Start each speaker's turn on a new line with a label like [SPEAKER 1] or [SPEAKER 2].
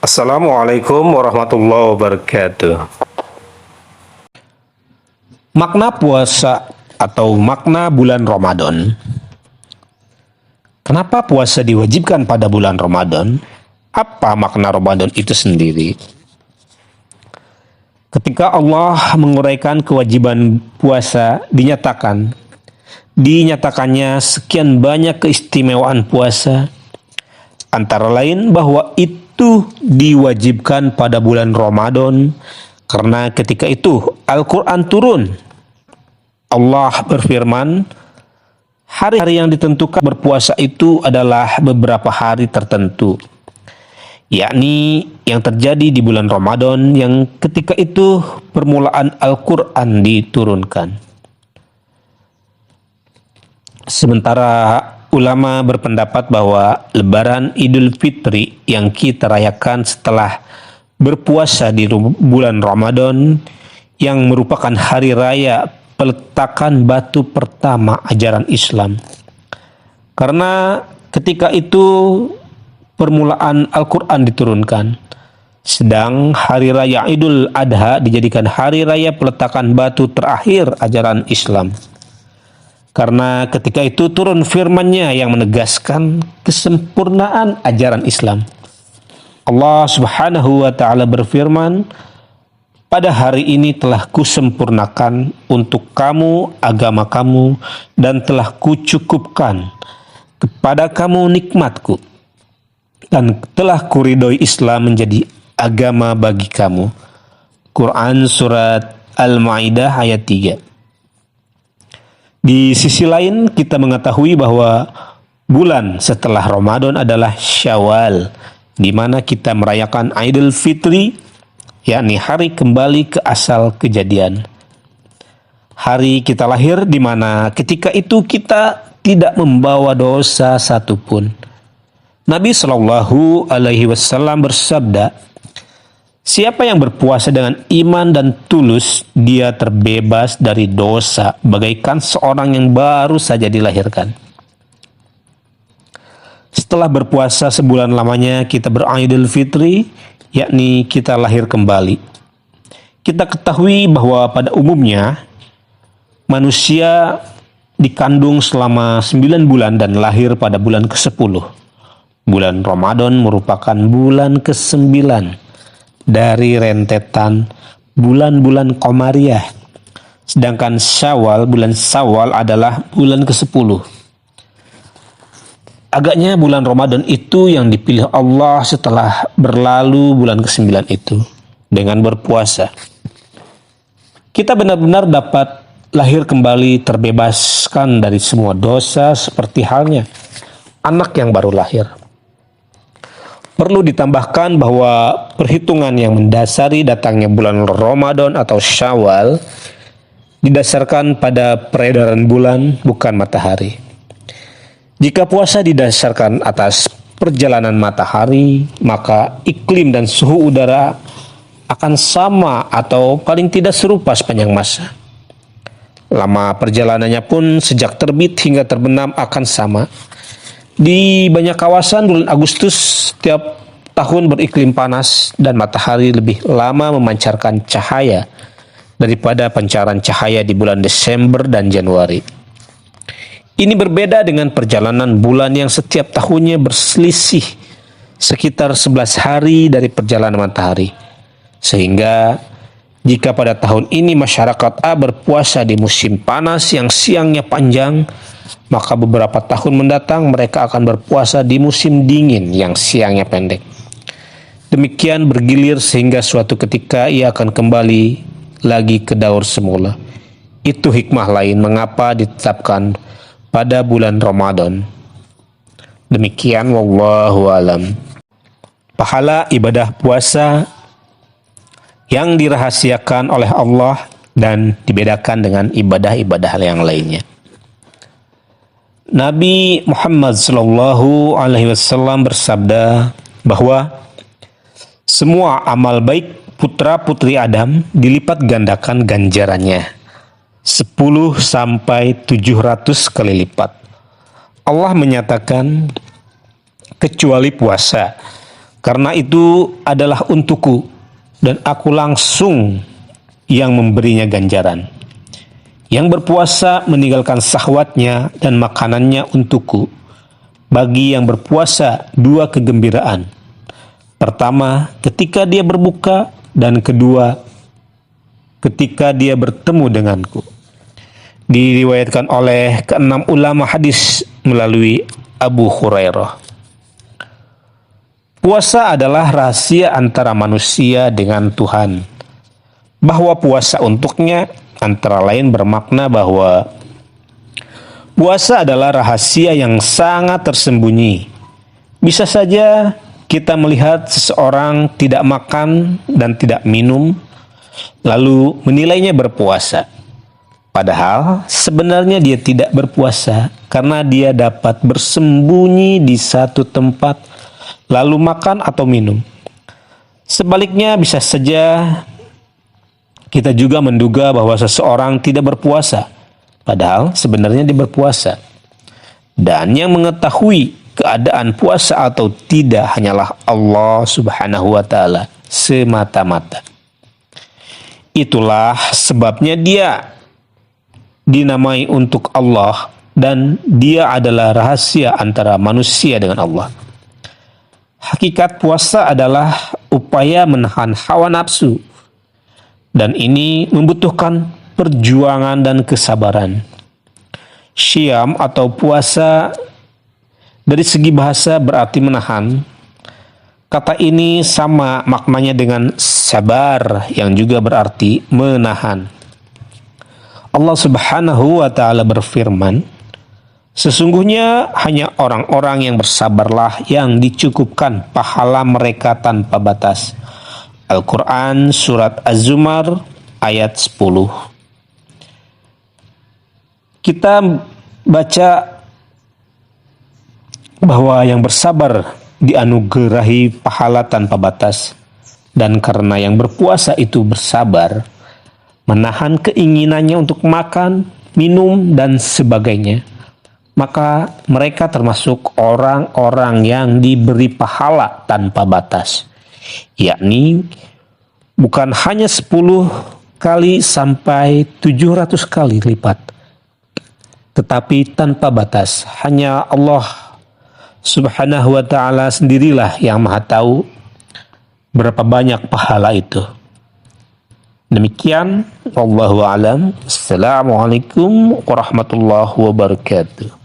[SPEAKER 1] Assalamualaikum warahmatullahi wabarakatuh.
[SPEAKER 2] Makna puasa atau makna bulan Ramadan. Kenapa puasa diwajibkan pada bulan Ramadan? Apa makna Ramadan itu sendiri? Ketika Allah menguraikan kewajiban puasa, dinyatakannya sekian banyak keistimewaan puasa, antara lain bahwa itu diwajibkan pada bulan Ramadan karena ketika itu Al-Quran turun. Allah berfirman, hari-hari yang ditentukan berpuasa itu adalah beberapa hari tertentu, yakni yang terjadi di bulan Ramadan yang ketika itu permulaan Al-Quran diturunkan. Sementara ulama berpendapat bahwa Lebaran Idul Fitri yang kita rayakan setelah berpuasa di bulan Ramadan yang merupakan hari raya peletakan batu pertama ajaran Islam. Karena ketika itu permulaan Al-Quran diturunkan. Sedang hari raya Idul Adha dijadikan hari raya peletakan batu terakhir ajaran Islam. Karena ketika itu turun firman-Nya yang menegaskan kesempurnaan ajaran Islam. Allah Subhanahu wa taala berfirman, "Pada hari ini telah kusempurnakan untuk kamu agama kamu dan telah kucukupkan kepada kamu nikmatku dan telah kuridhoi Islam menjadi agama bagi kamu." Quran Surat Al-Ma'idah ayat 3. Di sisi lain kita mengetahui bahwa bulan setelah Ramadan adalah Syawal, di mana kita merayakan Idul Fitri, yakni hari kembali ke asal kejadian. Hari kita lahir di mana ketika itu kita tidak membawa dosa satupun. Nabi Shallallahu Alaihi Wasallam bersabda, "Siapa yang berpuasa dengan iman dan tulus, dia terbebas dari dosa bagaikan seorang yang baru saja dilahirkan." Setelah berpuasa sebulan lamanya kita beridul fitri, yakni kita lahir kembali. Kita ketahui bahwa pada umumnya manusia dikandung selama 9 bulan dan lahir pada bulan ke-10. Bulan Ramadan merupakan bulan ke-9 dari rentetan bulan-bulan Qamariyah. Sedangkan bulan Syawal adalah bulan ke-10. Agaknya bulan Ramadan itu yang dipilih Allah setelah berlalu bulan ke-9 itu dengan berpuasa. Kita benar-benar dapat lahir kembali terbebaskan dari semua dosa seperti halnya anak yang baru lahir. Perlu ditambahkan bahwa perhitungan yang mendasari datangnya bulan Ramadan atau Syawal didasarkan pada peredaran bulan, bukan matahari. Jika puasa didasarkan atas perjalanan matahari, maka iklim dan suhu udara akan sama atau paling tidak serupa sepanjang masa. Lama perjalanannya pun sejak terbit hingga terbenam akan sama. Di banyak kawasan bulan Agustus setiap tahun beriklim panas dan matahari lebih lama memancarkan cahaya daripada pancaran cahaya di bulan Desember dan Januari. Ini berbeda dengan perjalanan bulan yang setiap tahunnya berselisih sekitar 11 hari dari perjalanan matahari. Sehingga jika pada tahun ini masyarakat A berpuasa di musim panas yang siangnya panjang, maka beberapa tahun mendatang mereka akan berpuasa di musim dingin yang siangnya pendek. Demikian bergilir sehingga suatu ketika ia akan kembali lagi ke daur semula. Itu hikmah lain mengapa ditetapkan pada bulan Ramadan. Demikian wallahu alam. Pahala ibadah puasa yang dirahasiakan oleh Allah dan dibedakan dengan ibadah-ibadah yang lainnya. Nabi Muhammad Sallallahu Alaihi Wasallam bersabda bahwa semua amal baik putra-putri Adam dilipat gandakan ganjarannya 10 sampai 700 kali lipat. Allah menyatakan kecuali puasa, Karena itu adalah untukku, dan aku langsung yang memberinya ganjaran. Yang berpuasa meninggalkan syahwatnya dan makanannya untukku. Bagi yang berpuasa 2 kegembiraan. Pertama, ketika dia berbuka, dan kedua, ketika dia bertemu denganku. Diriwayatkan oleh ke-6 ulama hadis melalui Abu Hurairah. Puasa adalah rahasia antara manusia dengan Tuhan. Bahwa puasa untuknya antara lain bermakna bahwa puasa adalah rahasia yang sangat tersembunyi. Bisa saja kita melihat seseorang tidak makan dan tidak minum, lalu menilainya berpuasa. Padahal sebenarnya dia tidak berpuasa karena dia dapat bersembunyi di satu tempat lalu makan atau minum. Sebaliknya bisa saja kita juga menduga bahwa seseorang tidak berpuasa, padahal sebenarnya dia berpuasa. Dan yang mengetahui keadaan puasa atau tidak hanyalah Allah Subhanahu wa Ta'ala semata-mata. Itulah sebabnya dia dinamai untuk Allah, dan dia adalah rahasia antara manusia dengan Allah. Hakikat puasa adalah upaya menahan hawa nafsu, dan ini membutuhkan perjuangan dan kesabaran. Syam atau puasa dari segi bahasa berarti menahan. Kata ini sama maknanya dengan sabar yang juga berarti menahan. Allah Subhanahu wa Ta'ala berfirman, sesungguhnya hanya orang-orang yang bersabarlah yang dicukupkan pahala mereka tanpa batas. Al-Quran Surat Az-Zumar ayat 10. Kita baca bahwa yang bersabar dianugerahi pahala tanpa batas. Dan karena yang berpuasa itu bersabar, menahan keinginannya untuk makan, minum, dan sebagainya, maka mereka termasuk orang-orang yang diberi pahala tanpa batas, yakni bukan hanya 10 kali sampai 700 kali lipat, tetapi tanpa batas. Hanya Allah Subhanahu wa Ta'ala sendirilah yang maha tahu berapa banyak pahala itu. Demikian, wallahu a'lam. Assalamualaikum warahmatullahi wabarakatuh.